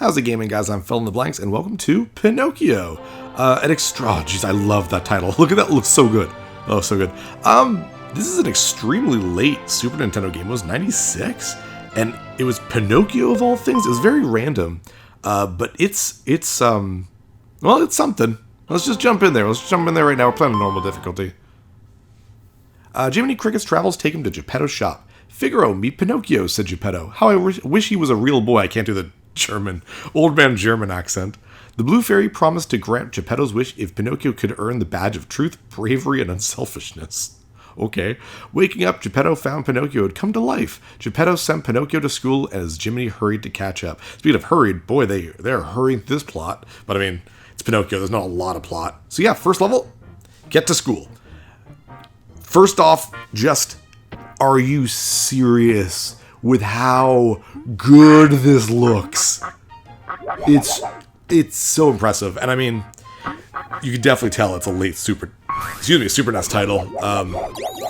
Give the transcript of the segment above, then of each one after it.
How's it gaming, guys? I'm Phil in the Blanks, and welcome to Pinocchio. Oh, jeez, I love that title. Look at that, it looks so good. Oh, so good. This is an extremely late Super Nintendo game. It was 96, and it was Pinocchio of all things. It was very random, but it's something. Let's just jump in there. Let's jump in there right now. We're playing on normal difficulty. Jiminy Cricket's travels take him to Gepetto's shop. Figaro, meet Pinocchio, said Gepetto. How I wish he was a real boy. I can't do the old man German accent. The Blue Fairy promised to grant Gepetto's wish if Pinocchio could earn the badge of truth, bravery, and unselfishness. Okay. Waking up, Gepetto found Pinocchio had come to life. Gepetto sent Pinocchio to school as Jiminy hurried to catch up. Speaking of hurried, boy, they're hurrying this plot. But I mean, it's Pinocchio. There's not a lot of plot. So yeah, first level, get to school. First off, are you serious with how good this looks? It's so impressive, and I mean, you can definitely tell it's a late Super NES title.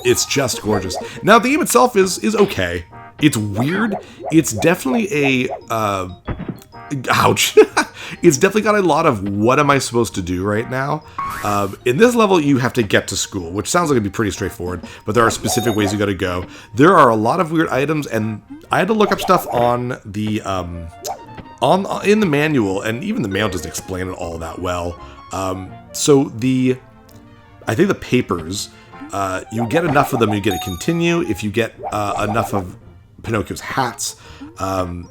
It's just gorgeous. Now, the game itself is okay. It's weird. It's definitely ouch. It's definitely got a lot of what am I supposed to do right now. In this level, you have to get to school, which sounds like it'd be pretty straightforward, but there are specific ways you gotta go. There are a lot of weird items, and I had to look up stuff on the in the manual, and even the manual doesn't explain it all that well. I think the papers, you get enough of them, you get to continue. If you get enough of Pinocchio's hats,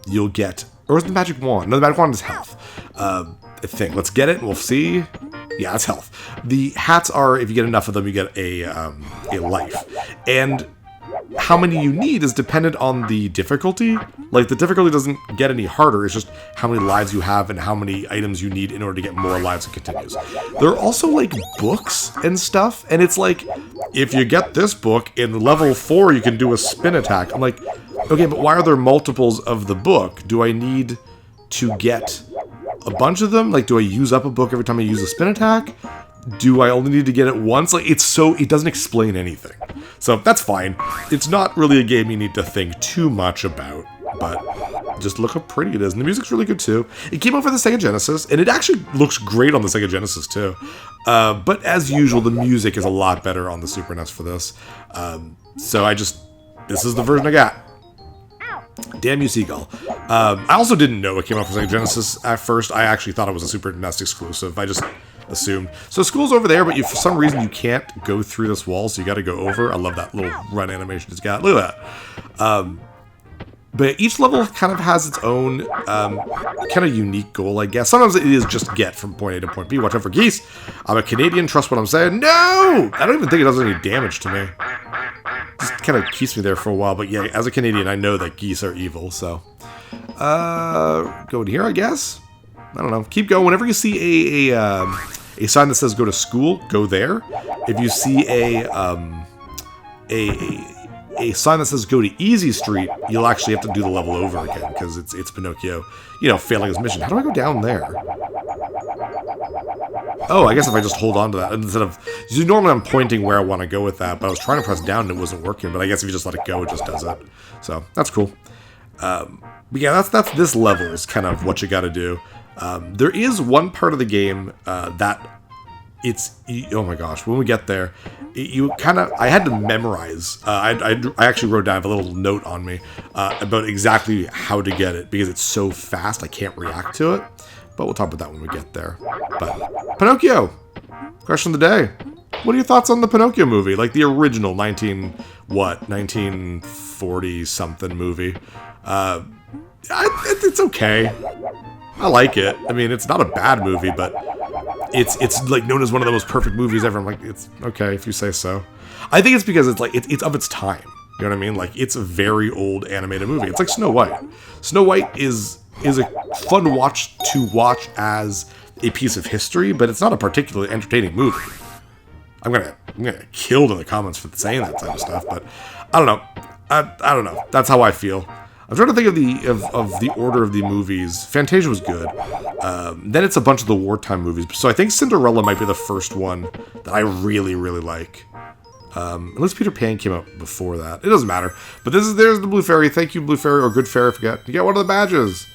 you'll get, or is the magic wand? No, the magic wand is health. I think. Let's get it, and we'll see. Yeah, that's health. The hats are, if you get enough of them, you get a life. And how many you need is dependent on the difficulty. Like, the difficulty doesn't get any harder. It's just how many lives you have and how many items you need in order to get more lives and continues. There are also, like, books and stuff. And it's like, if you get this book, in level 4, you can do a spin attack. I'm like, okay, but why are there multiples of the book? Do I need to get a bunch of them? Like, do I use up a book every time I use a spin attack? Do I only need to get it once? Like, it doesn't explain anything. So that's fine. It's not really a game you need to think too much about, but just look how pretty it is. And the music's really good too. It came out for the Sega Genesis, and it actually looks great on the Sega Genesis too. But as usual, the music is a lot better on the Super NES for this. This is the version I got. Damn you, Seagull. I also didn't know it came out for Sega Genesis at first. I actually thought it was a Super NES exclusive. I just assumed. So school's over there, but for some reason you can't go through this wall, so you got to go over. I love that little run animation it's got. Look at that. But each level kind of has its own kind of unique goal, I guess. Sometimes it is just get from point A to point B. Watch out for geese. I'm a Canadian. Trust what I'm saying. No! I don't even think it does any damage to me. Just kind of keeps me there for a while. But yeah, as a Canadian, I know that geese are evil. So go in here, I guess. I don't know. Keep going. Whenever you see a sign that says "Go to school," go there. If you see a sign that says "Go to Easy Street," you'll actually have to do the level over again because it's Pinocchio, failing his mission. How do I go down there? Oh, I guess if I just hold on to that instead of, normally I'm pointing where I want to go with that, but I was trying to press down and it wasn't working. But I guess if you just let it go, it just does it. So that's cool. But yeah, that's this level is kind of what you got to do. There is one part of the game that oh my gosh, when we get there, I had to memorize. I actually wrote down, I have a little note on me about exactly how to get it, because it's so fast I can't react to it. But we'll talk about that when we get there. But Pinocchio, question of the day. What are your thoughts on the Pinocchio movie? Like the original 1940 something movie. It's okay. I like it. I mean, it's not a bad movie, but it's like known as one of the most perfect movies ever. I'm like, it's okay if you say so. I think it's because it's of its time. You know what I mean? Like, it's a very old animated movie. It's like Snow White. Snow White is a fun watch as a piece of history, but it's not a particularly entertaining movie. I'm gonna get killed in the comments for saying that type of stuff, but I don't know. I don't know. That's how I feel. I'm trying to think of the order of the movies. Fantasia was good. Then it's a bunch of the wartime movies. So I think Cinderella might be the first one that I really, really like. Unless Peter Pan came out before that. It doesn't matter. But there's the Blue Fairy. Thank you, Blue Fairy, or Good Fairy, I forget. You get one of the badges.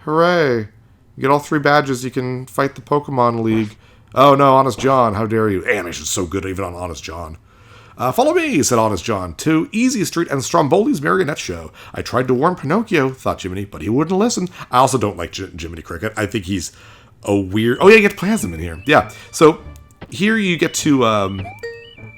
Hooray. You get all 3 badges, you can fight the Pokemon League. Oh no, Honest John, how dare you. Animation's so good even on Honest John. Follow me, said Honest John, to Easy Street and Stromboli's Marionette Show. I tried to warn Pinocchio, thought Jiminy, but he wouldn't listen. I also don't like Jiminy Cricket. I think he's a weird... Oh yeah, you get to play as him in here. Yeah, so here you get to...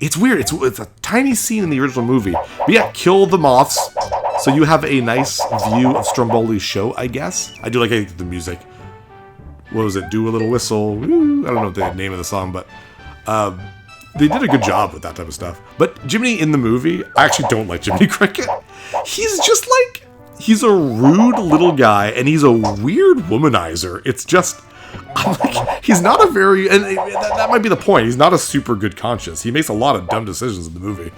It's weird. It's a tiny scene in the original movie. But yeah, kill the moths. So you have a nice view of Stromboli's show, I guess. I do like the music. What was it? Do a little whistle. Woo. I don't know the name of the song, but... they did a good job with that type of stuff. But Jiminy in the movie, I actually don't like Jiminy Cricket. He's just like, he's a rude little guy, and he's a weird womanizer. It's just, I'm like, he's not a very, and that might be the point, he's not a super good conscience. He makes a lot of dumb decisions in the movie.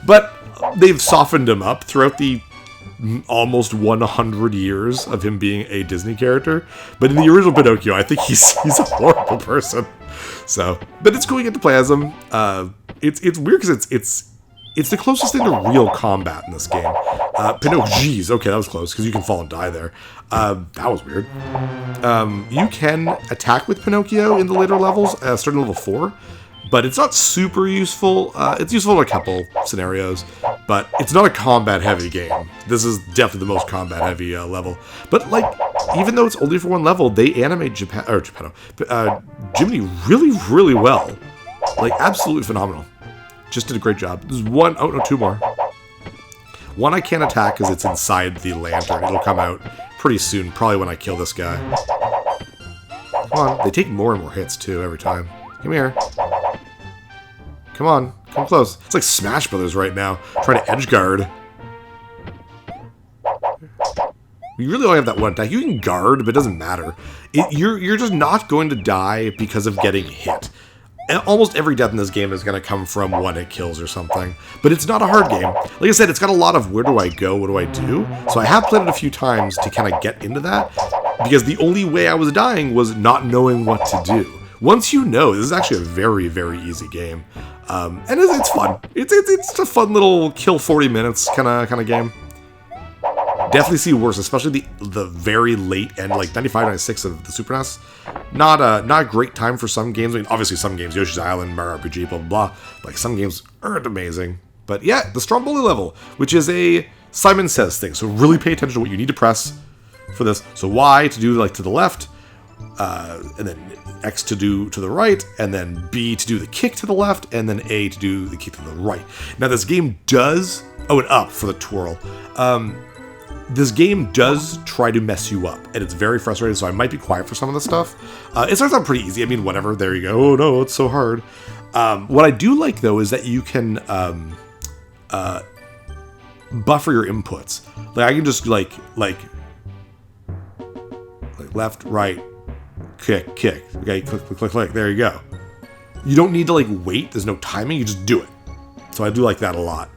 But they've softened him up throughout the almost 100 years of him being a Disney character. But in the original Pinocchio, I think he's a horrible person. So, but it's cool you get to play as him. It's weird because it's the closest thing to real combat in this game. Jeez, okay, that was close because you can fall and die there. That was weird. You can attack with Pinocchio in the later levels, starting level 4, but it's not super useful. It's useful in a couple scenarios, but it's not a combat-heavy game. This is definitely the most combat-heavy level. But like, even though it's only for 1 level, they animate Gepetto, Jiminy really, really well. Like, absolutely phenomenal. Just did a great job. There's 1, oh no, 2 more. 1 I can't attack because it's inside the lantern. It'll come out pretty soon, probably when I kill this guy. Come on, they take more and more hits too every time. Come here. Come on, come close. It's like Smash Brothers right now, trying to edge guard. You really only have that 1 attack. You can guard, but it doesn't matter. You're just not going to die because of getting hit. And almost every death in this game is going to come from 1-hit kills or something. But it's not a hard game. Like I said, it's got a lot of where do I go, what do I do? So I have played it a few times to kind of get into that. Because the only way I was dying was not knowing what to do. Once you know, this is actually a very, very easy game. And it's fun. It's a fun little kill 40 minutes kind of game. Definitely see worse, especially the very late end, like 95, 96 of the Super NES. Not a great time for some games. I mean, obviously some games, Yoshi's Island, Mario RPG, blah, blah, blah. Like, some games aren't amazing. But yeah, the Stromboli level, which is a Simon Says thing. So really pay attention to what you need to press for this. So Y to do, like, to the left, and then X to do to the right, and then B to do the kick to the left, and then A to do the kick to the right. Now, this game does... Oh, and up for the twirl. This game does try to mess you up, and it's very frustrating, so I might be quiet for some of the stuff. It starts out pretty easy. I mean, whatever. There you go. Oh, no, it's so hard. What I do like, though, is that you can buffer your inputs. Like, I can just, like left, right, kick. Okay, click. There you go. You don't need to, like, wait. There's no timing. You just do it. So I do like that a lot.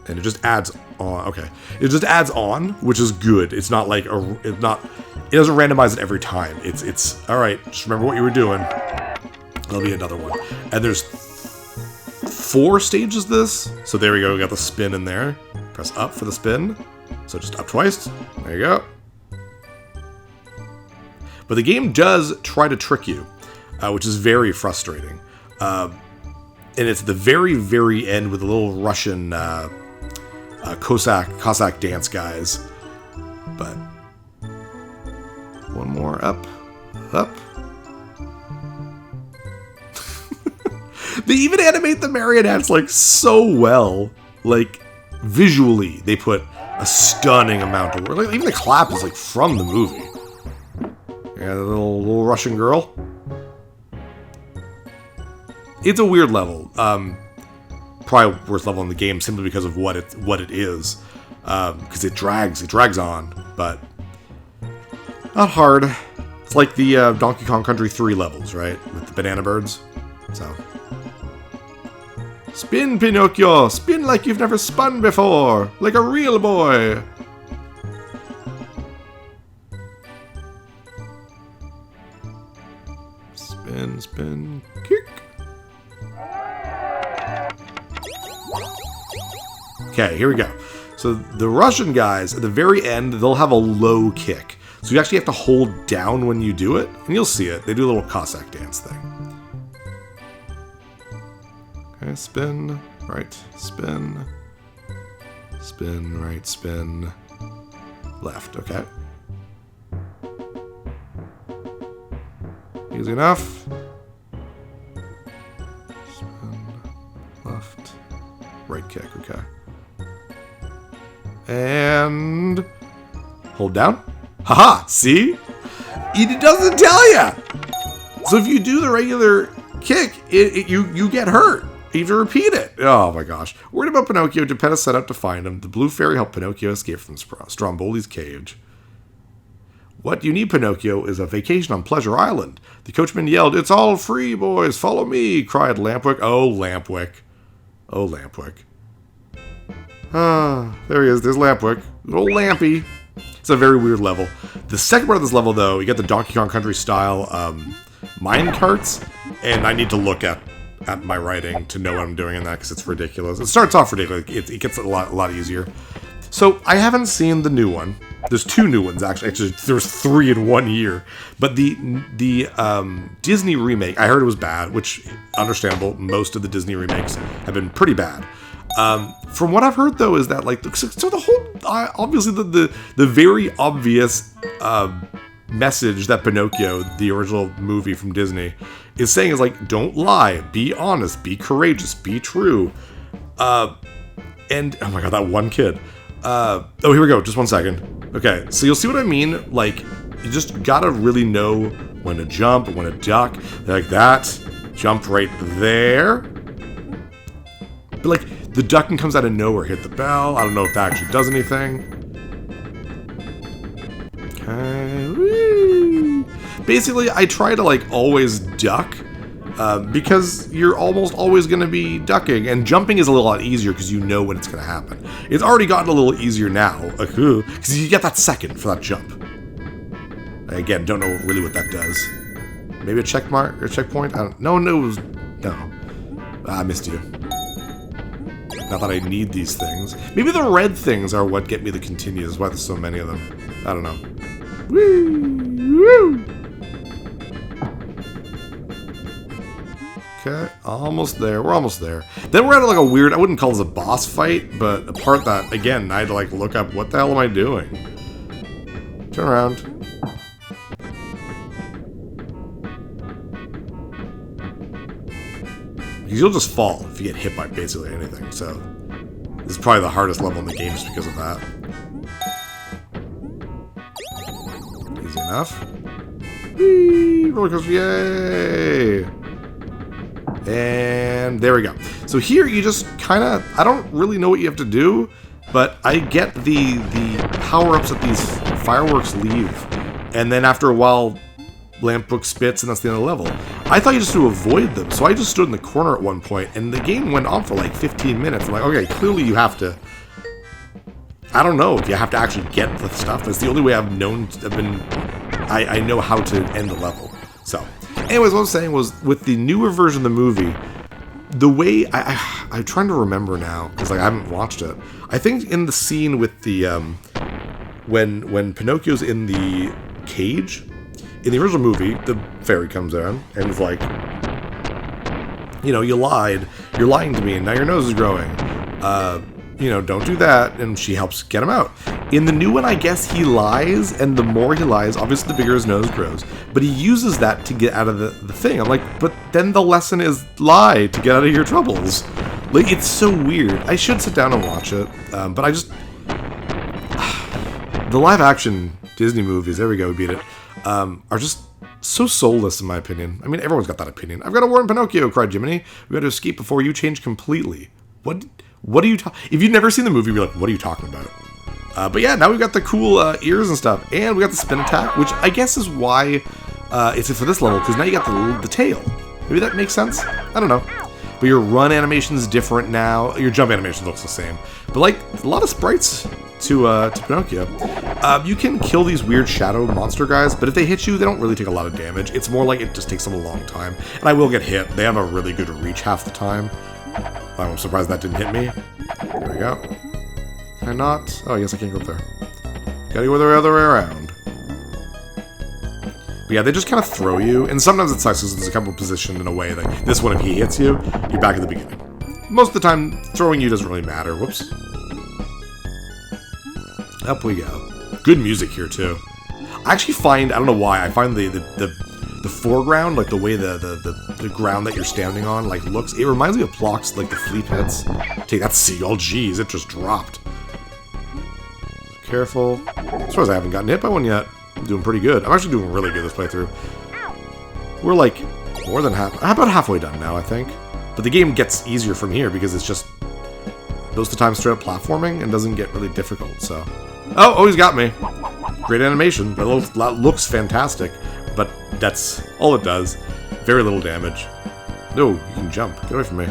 And it just adds on. Okay, it just adds on, which is good. It's not like it doesn't randomize it every time. It's all right. Just remember what you were doing. There'll be another one, and there's 4 stages. This, so there we go. We got the spin in there. Press up for the spin. So just up twice. There you go. But the game does try to trick you, which is very frustrating. And it's the very, very end with the little Russian. Cossack dance guys. But 1 more up. They even animate the marionettes like so well. Like visually, they put a stunning amount of work. Like, even the clap is like from the movie. Yeah, the little Russian girl. It's a weird level. Probably worst level in the game simply because of what it is, because it drags on, but not hard. It's like the Donkey Kong Country 3 levels, right, with the banana birds. So spin, Pinocchio, spin like you've never spun before, like a real boy. Spin, kick. Okay, here we go. So the Russian guys, at the very end, they'll have a low kick. So you actually have to hold down when you do it, and you'll see it. They do a little Cossack dance thing. Okay, spin, right, spin, spin, right, spin, left, okay. Easy enough. Spin, left, right kick, okay. And hold down. Haha, see? It doesn't tell you. So if you do the regular kick, you get hurt. You have to repeat it. Oh my gosh. Worried about Pinocchio, Gepetto set out to find him. The blue fairy helped Pinocchio escape from Stromboli's cage. What you need, Pinocchio, is a vacation on Pleasure Island. The coachman yelled, "It's all free, boys. Follow me," cried Lampwick. Oh, Lampwick. Oh, Lampwick. Ah, there he is. There's Lampwick. Little Lampy. It's a very weird level. The second part of this level, though, you get the Donkey Kong Country style mine carts, and I need to look at my writing to know what I'm doing in that because it's ridiculous. It starts off ridiculous. It gets a lot easier. So I haven't seen the new one. There's 2 new ones actually. There's 3 in 1 year. But the Disney remake, I heard it was bad, which understandable. Most of the Disney remakes have been pretty bad. From what I've heard though is that like so the whole obviously the very obvious message that Pinocchio, the original movie from Disney, is saying is like, don't lie, be honest, be courageous, be true. And oh my god, that one kid. Oh, here we go. Just 1 second. Okay, so you'll see what I mean. Like, you just gotta really know when to jump, when to duck, like that. Jump right there. But like, the ducking comes out of nowhere. Hit the bell. I don't know if that actually does anything. Okay. Whee. Basically, I try to like always duck. Because you're almost always going to be ducking, and jumping is a lot easier because you know when it's going to happen. It's already gotten a little easier now, because you get that second for that jump. Again, don't know really what that does. Maybe a check mark or checkpoint? I don't know. No. I missed you. Not that I need these things. Maybe the red things are what get me the continues. That's why there's so many of them. I don't know. Woo! Okay, almost there. We're almost there. Then we're at like a weird, I wouldn't call this a boss fight, but a part that, again, I had to like look up, what the hell am I doing? Turn around. Because you'll just fall if you get hit by basically anything, so this is probably the hardest level in the game just because of that. Easy enough. Whee! Roller coaster, yay! And there we go. So here you just kind of, I don't really know what you have to do, but I get the power-ups that these fireworks leave. And then after a while, Lampwick spits and that's the end of the level. I thought you just had to avoid them, so I just stood in the corner at one point, and the game went on for like 15 minutes. I'm like, okay, clearly you have to, I don't know if you have to actually get the stuff. That's the only way I've known, I know how to end the level. So, anyways, what I was saying was, with the newer version of the movie, the way, I'm trying to remember now, because like, I haven't watched it. I think in the scene with the, when Pinocchio's in the cage, in the original movie, the fairy comes in and is like, you know, you lied, you're lying to me, and now your nose is growing. You know, don't do that, and she helps get him out. In the new one, I guess he lies, and the more he lies, obviously the bigger his nose grows. But he uses that to get out of the thing. I'm like, but then the lesson is lie to get out of your troubles. Like, it's so weird. I should sit down and watch it, but I just... the live-action Disney movies, there we go, we beat it, are just so soulless, in my opinion. I mean, everyone's got that opinion. I've got to warn Pinocchio, cried Jiminy. We got to escape before you change completely. What are you talking... If you've never seen the movie, you're like, what are you talking about? But yeah, now we've got the cool ears and stuff, and we got the spin attack, which I guess is why it's for this level, because now you got the tail. Maybe that makes sense? I don't know. But your run animation is different now. Your jump animation looks the same. But like, a lot of sprites to Pinocchio. You can kill these weird shadow monster guys, but if they hit you, they don't really take a lot of damage. It's more like it just takes them a long time. And I will get hit. They have a really good reach half the time. I'm surprised that didn't hit me. There we go. Can I not? Oh, yes, I can't go up there. Gotta go the other way around. But yeah, they just kind of throw you, and sometimes it sucks because there's a couple positioned in a way that this one, if he hits you, you're back at the beginning. Most of the time, throwing you doesn't really matter. Whoops. Up we go. Good music here, too. I actually find, I don't know why, I find the foreground, like the way the ground that you're standing on, like looks, it reminds me of blocks like the flea pits. Take that seagull, jeez, it just dropped. Careful. As far as I haven't gotten hit by one yet, I'm doing pretty good. I'm actually doing really good this playthrough. We're like more than about halfway done now, I think. But the game gets easier from here because it's just most of the time straight up platforming and doesn't get really difficult, so. Oh, he's got me. Great animation. That looks fantastic, but that's all it does. Very little damage. No, you can jump. Get away from me.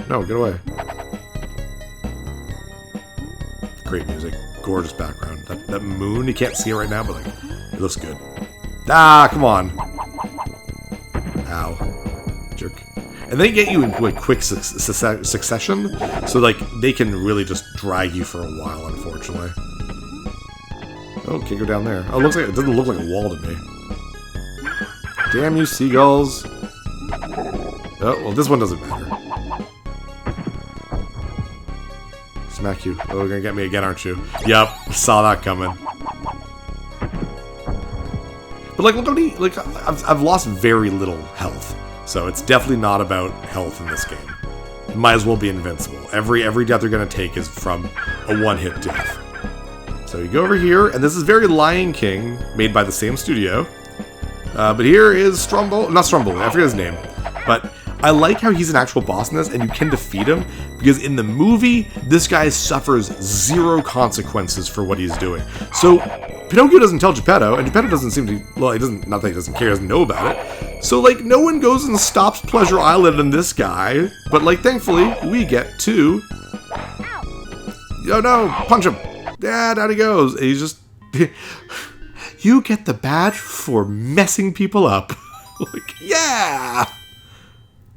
No, get away. Great music. Gorgeous background. That moon, you can't see it right now, but like, it looks good. Ah, come on. Ow. Jerk. And they get you in like quick succession, so like they can really just drag you for a while, unfortunately. Oh, can't go down there. Oh, it doesn't look like a wall to me. Damn you, seagulls. Oh, well, this one doesn't matter. Smack you. Oh, you're gonna get me again, aren't you? Yup, saw that coming. But like, look how many, like, I've lost very little health, so it's definitely not about health in this game. It might as well be invincible. Every death you're gonna take is from a one-hit death. So you go over here, and this is very Lion King, made by the same studio. But here is Strumble, not Strumble, I forget his name. But I like how he's an actual boss in this, and you can defeat him, because in the movie, this guy suffers zero consequences for what he's doing. So Pinocchio doesn't tell Gepetto, and Gepetto doesn't seem to, well, he doesn't, not that he doesn't care, he doesn't know about it. So, like, no one goes and stops Pleasure Island and this guy, but, like, thankfully, we get to... Oh no, punch him! Yeah, down he goes. And he's just... You get the badge for messing people up. Like, yeah!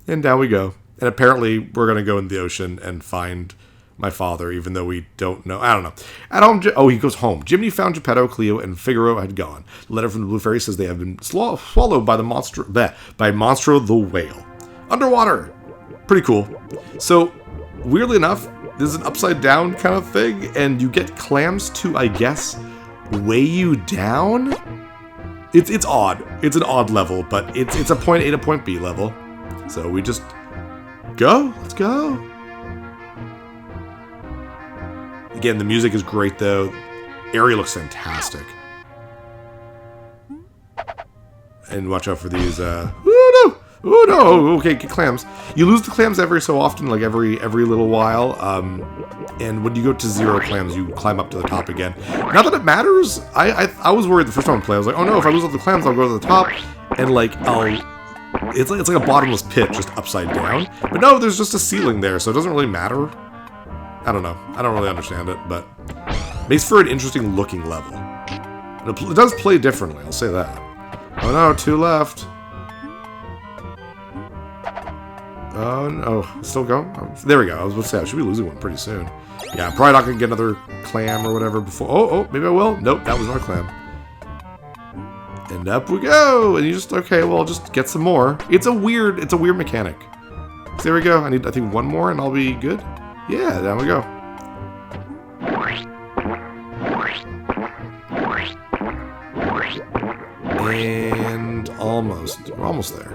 And down we go. And apparently, we're going to go in the ocean and find my father, even though we don't know. I don't know. At home, he goes home. Jiminy found Gepetto, Cleo, and Figaro had gone. The letter from the Blue Fairy says they have been swallowed by Monstro the whale. Underwater! Pretty cool. So, weirdly enough, this is an upside down kind of thing, and you get clams to, I guess, weigh you down? It's odd. It's an odd level, but it's a point A to point B level. So we just go. Let's go. Again, the music is great, though. Area looks fantastic. And watch out for these, Oh no! Okay, get clams. You lose the clams every so often, like every little while. And when you go to 0 clams, you climb up to the top again. Not that it matters. I was worried the first time I played. I was like, oh no, if I lose all the clams, I'll go to the top, and like it's like a bottomless pit just upside down. But no, there's just a ceiling there, so it doesn't really matter. I don't know. I don't really understand it, but it makes for an interesting looking level. It does play differently. I'll say that. Oh no, 2 left. Oh, no. Still going? Oh, there we go. I was about to say, I should be losing one pretty soon. Yeah, I'm probably not going to get another clam or whatever before... Oh, maybe I will. Nope, that was not a clam. And up we go! And you just... Okay, well, I'll just get some more. It's a weird mechanic. So there we go. I need, I think, one more and I'll be good. Yeah, down we go. And almost. We're almost there.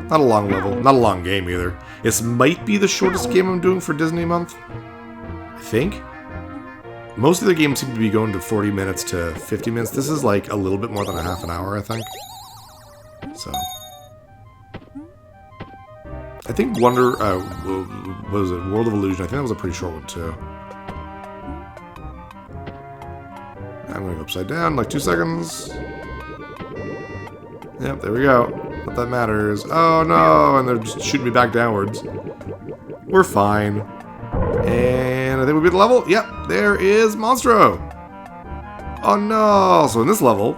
Not a long level. Not a long game, either. This might be the shortest game I'm doing for Disney Month. I think. Most of the games seem to be going to 40 minutes to 50 minutes. This is like a little bit more than a half an hour, I think. So. I think Wonder... what was it? World of Illusion. I think that was a pretty short one, too. I'm going to go upside down, like 2 seconds. Yep, there we go. Not that matters. Oh no, and they're just shooting me back downwards. We're fine. And I think we beat the level. Yep, there is Monstro. Oh no! So in this level,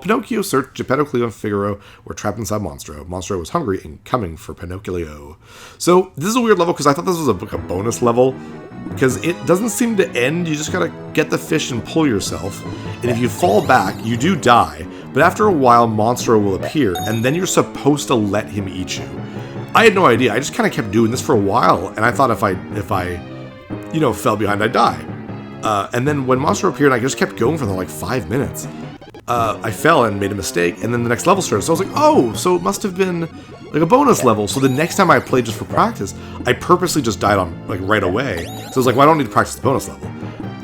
Pinocchio searched Gepetto, Cleo, and Figaro were trapped inside Monstro. Monstro was hungry and coming for Pinocchio. So this is a weird level because I thought this was a bonus level, because it doesn't seem to end. You just gotta get the fish and pull yourself. And if you fall back, you do die. But after a while, Monstro will appear, and then you're supposed to let him eat you. I had no idea. I just kind of kept doing this for a while, and I thought if I fell behind, I'd die. And then when Monstro appeared, I just kept going for like 5 minutes. I fell and made a mistake, and then the next level started. So I was like, oh, so it must have been like a bonus level. So the next time I played just for practice, I purposely just died on like right away. So I was like, well, I don't need to practice the bonus level.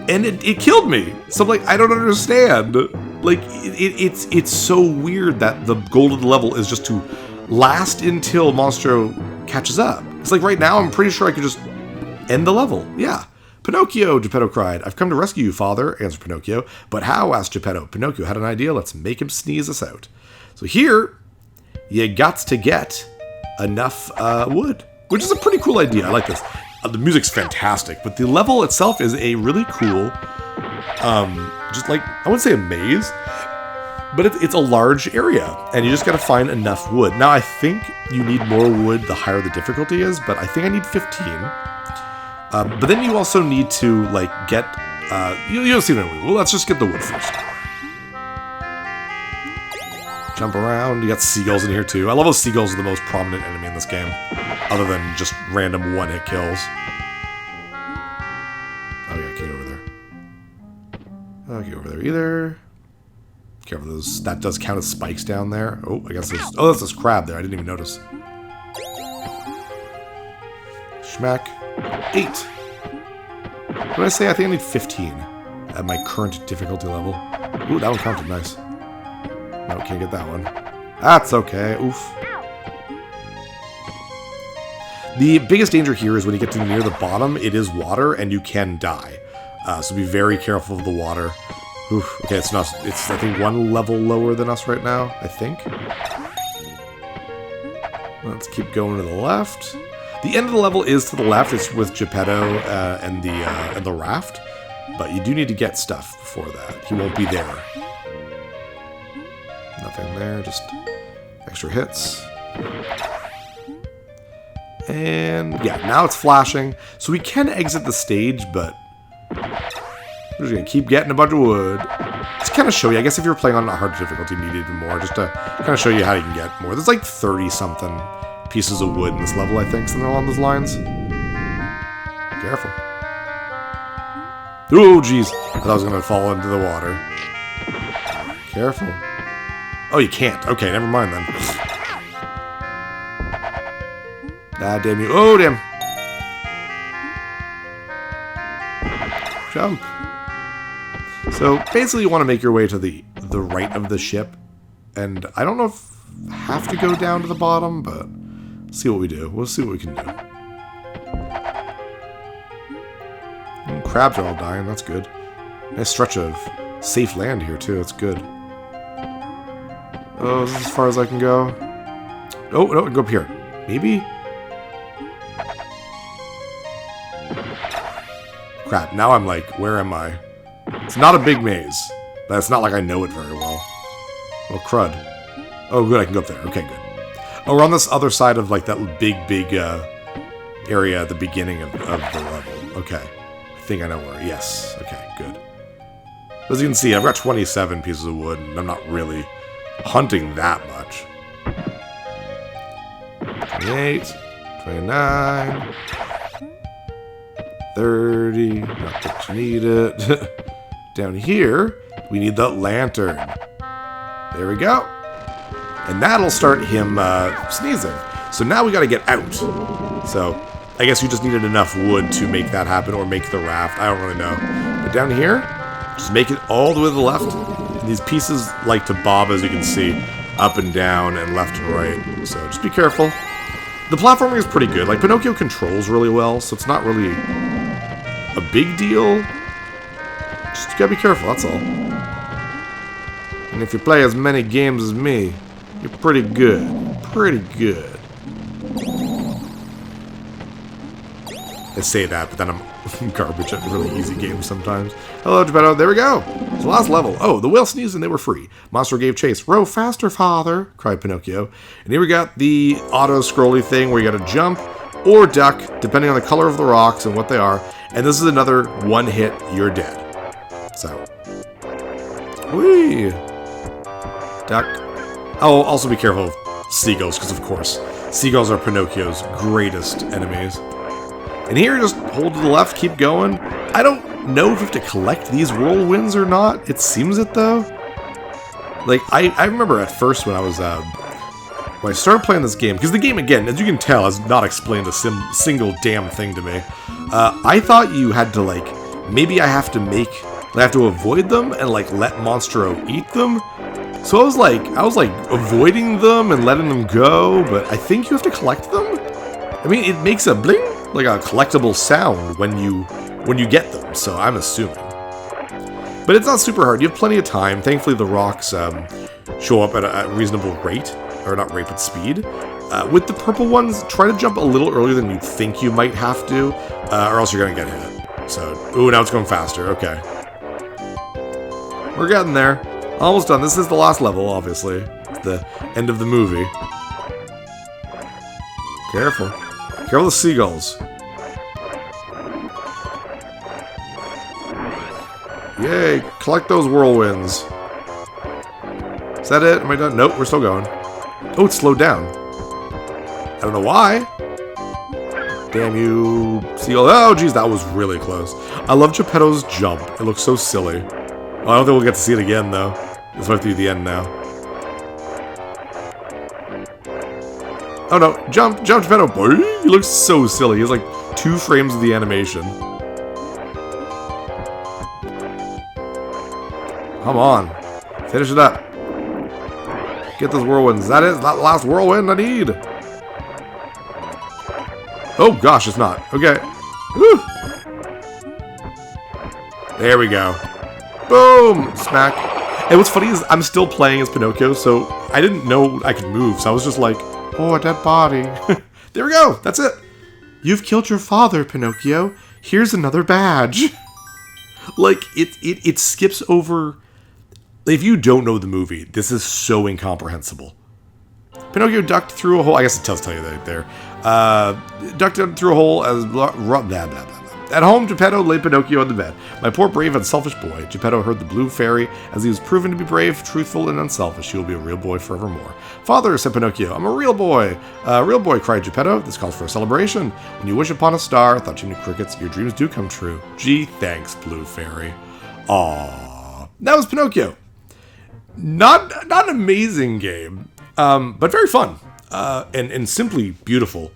And it killed me. So I'm like, I don't understand. Like, it's so weird that the goal of the level is just to last until Monstro catches up. It's like right now, I'm pretty sure I could just end the level. Yeah. Pinocchio, Gepetto cried. I've come to rescue you, father, answered Pinocchio. But how? Asked Gepetto. Pinocchio had an idea. Let's make him sneeze us out. So here, you got to get enough wood, which is a pretty cool idea. I like this. The music's fantastic, but the level itself is a really cool, just like, I wouldn't say a maze, but it's a large area, and you just got to find enough wood. Now, I think you need more wood the higher the difficulty is, but I think I need 15. But then you also need to, like, get, you don't see that. Well, let's just get the wood first. Jump around. You got seagulls in here, too. I love how seagulls are the most prominent enemy in this game, other than just random one-hit kills. Oh, yeah, can't go over there. Oh, can't go over there either. Careful, those, that does count as spikes down there. Oh, I guess there's... Oh, that's this crab there. I didn't even notice. Schmack. 8. What did I say? I think I need 15 at my current difficulty level. Ooh, that one counted. Nice. No, can't get that one. That's okay. Oof. The biggest danger here is when you get to near the bottom, it is water, and you can die. So be very careful of the water. Oof. Okay, it's not. It's, I think, one level lower than us right now, I think. Let's keep going to the left. The end of the level is to the left. It's with Gepetto and the raft. But you do need to get stuff before that. He won't be there. Nothing there, just extra hits. And yeah, now it's flashing. So we can exit the stage, but we're just gonna keep getting a bunch of wood. Just kind of show you, I guess if you're playing on a hard difficulty, you need even more, just to kind of show you how you can get more. There's like 30-something pieces of wood in this level, I think, something along those lines. Careful. Oh, jeez. I thought I was gonna fall into the water. Careful. Oh, you can't. Okay, never mind then. Ah, damn you. Oh, damn. Jump. So, basically, you want to make your way to the right of the ship. And I don't know if I have to go down to the bottom, but see what we do. We'll see what we can do. And crabs are all dying. That's good. Nice stretch of safe land here, too. That's good. Oh, this is as far as I can go. Oh, no, I can go up here. Maybe? Crap, now I'm like, where am I? It's not a big maze, but it's not like I know it very well. Oh, crud. Oh, good, I can go up there. Okay, good. Oh, we're on this other side of, like, that big area at the beginning of the level. Okay. I think I know where. Yes. Okay, good. As you can see, I've got 27 pieces of wood, and I'm not really hunting that much. 28, 29, 30, not that you need it. Down here, we need the lantern. There we go. And that'll start him sneezing. So now we gotta get out. So I guess you just needed enough wood to make that happen, or make the raft. I don't really know. But down here, just make it all the way to the left. And these pieces like to bob, as you can see, up and down and left and right. So just be careful. The platforming is pretty good. Like, Pinocchio controls really well, so it's not really a big deal. Just gotta be careful, that's all. And if you play as many games as me, you're pretty good. Pretty good. I say that, but then I'm garbage at really easy games sometimes. Hello, Gepetto. There we go. It's the last level. Oh, the whale sneezed and they were free. Monstro gave chase. Row faster, father, cried Pinocchio. And here we got the auto-scrolly thing where you gotta jump or duck, depending on the color of the rocks and what they are. And this is another one hit, you're dead. So. Whee! Duck. Oh, also be careful of seagulls, because of course, seagulls are Pinocchio's greatest enemies. And here, just hold to the left, keep going. I don't know if you have to collect these whirlwinds or not. It seems it, though. Like, I remember at first when I was, when I started playing this game, because the game, again, as you can tell, has not explained a single damn thing to me. I thought you had to, like, maybe I have to avoid them and, like, let Monstro eat them. So I was like avoiding them and letting them go, but I think you have to collect them. I mean, it makes a bling, like a collectible sound when you get them, so I'm assuming. But it's not super hard. You have plenty of time. Thankfully, the rocks show up at a reasonable rate, or not rate, but speed. With the purple ones, try to jump a little earlier than you think you might have to, or else you're gonna get hit. So, ooh, now it's going faster. Okay, we're getting there. Almost done. This is the last level, obviously. It's the end of the movie. Careful. Careful of the seagulls. Yay! Collect those whirlwinds. Is that it? Am I done? Nope, we're still going. Oh, it's slowed down. I don't know why. Damn you, seagull. Oh, geez, that was really close. I love Gepetto's jump. It looks so silly. Well, I don't think we'll get to see it again, though. It's right through the end now. Oh no, jump, Gepetto, boy! He looks so silly. He has like 2 frames of the animation. Come on. Finish it up. Get those whirlwinds. That is that last whirlwind I need. Oh gosh, it's not. Okay. Woo! There we go. Boom! Smack. And what's funny is I'm still playing as Pinocchio, so I didn't know I could move, so I was just like, oh, a dead body. There we go! That's it! You've killed your father, Pinocchio. Here's another badge. Like, it skips over... If you don't know the movie, this is so incomprehensible. Pinocchio ducked through a hole... I guess it does tell you that there. Ducked through a hole as... Blah, blah, blah, blah. At home, Gepetto laid Pinocchio on the bed. My poor, brave, and selfish boy. Gepetto heard the blue fairy. As he was proven to be brave, truthful, and unselfish, he will be a real boy forevermore. Father, said Pinocchio, I'm a real boy. Real boy, cried Gepetto. This calls for a celebration. When you wish upon a star, thought Jiminy Crickets, your dreams do come true. Gee, thanks, blue fairy. Aww. That was Pinocchio. Not an amazing game, but very fun, and simply beautiful.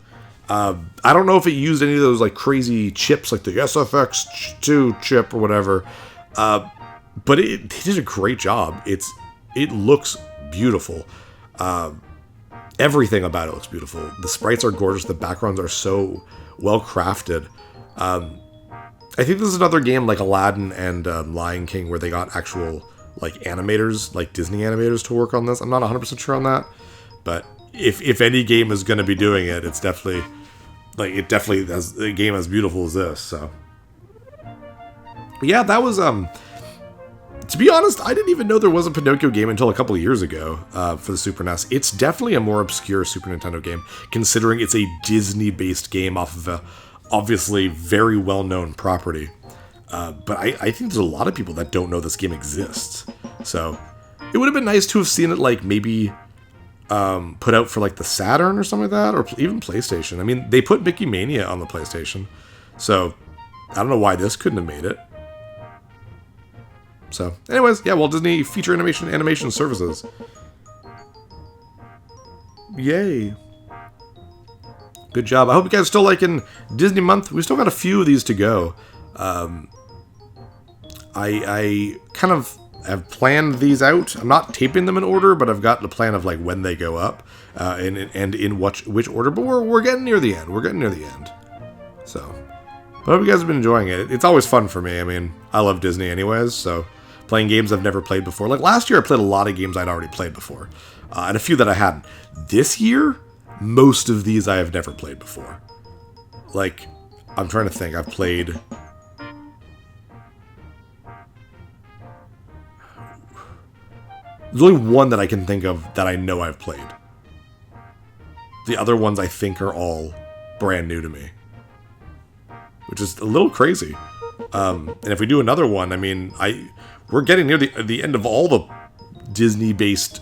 I don't know if it used any of those like crazy chips like the SFX2 chip or whatever, but it did a great job. It looks beautiful. Everything about it looks beautiful. The sprites are gorgeous. The backgrounds are so well crafted. I think this is another game like Aladdin and Lion King where they got actual like animators, like Disney animators, to work on this. I'm not 100% sure on that, but if any game is going to be doing it, it's definitely. Like, it definitely has a game as beautiful as this, so. Yeah, that was, to be honest, I didn't even know there was a Pinocchio game until a couple of years ago, for the Super NES. It's definitely a more obscure Super Nintendo game, considering it's a Disney-based game off of a, obviously, very well-known property. But I think there's a lot of people that don't know this game exists. So, it would have been nice to have seen it, like, maybe... put out for like the Saturn or something like that, or even PlayStation. I mean, they put Mickey Mania on the PlayStation, so I don't know why this couldn't have made it. So, anyways, yeah, Walt Disney Feature Animation Services. Yay. Good job. I hope you guys are still liking Disney Month. We've still got a few of these to go. I kind of have planned these out. I'm not taping them in order, but I've got the plan of like when they go up, and in which order. But we're getting near the end. We're getting near the end. So, but I hope you guys have been enjoying it. It's always fun for me. I mean, I love Disney anyways, so playing games I've never played before. Like last year, I played a lot of games I'd already played before, and a few that I hadn't. This year, most of these I have never played before. Like, I'm trying to think. I've played. There's only one that I can think of that I know I've played. The other ones I think are all brand new to me. which is a little crazy. And if we do another one, I mean, we're getting near the end of all the Disney-based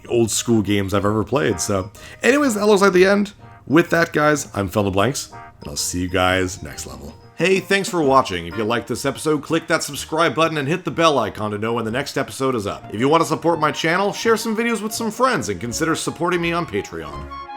old school games I've ever played. So, anyways, that looks like the end. With that, guys, I'm Fill in the Blanks, and I'll see you guys next level. Hey, thanks for watching. If you liked this episode, click that subscribe button and hit the bell icon to know when the next episode is up. If you want to support my channel, share some videos with some friends and consider supporting me on Patreon.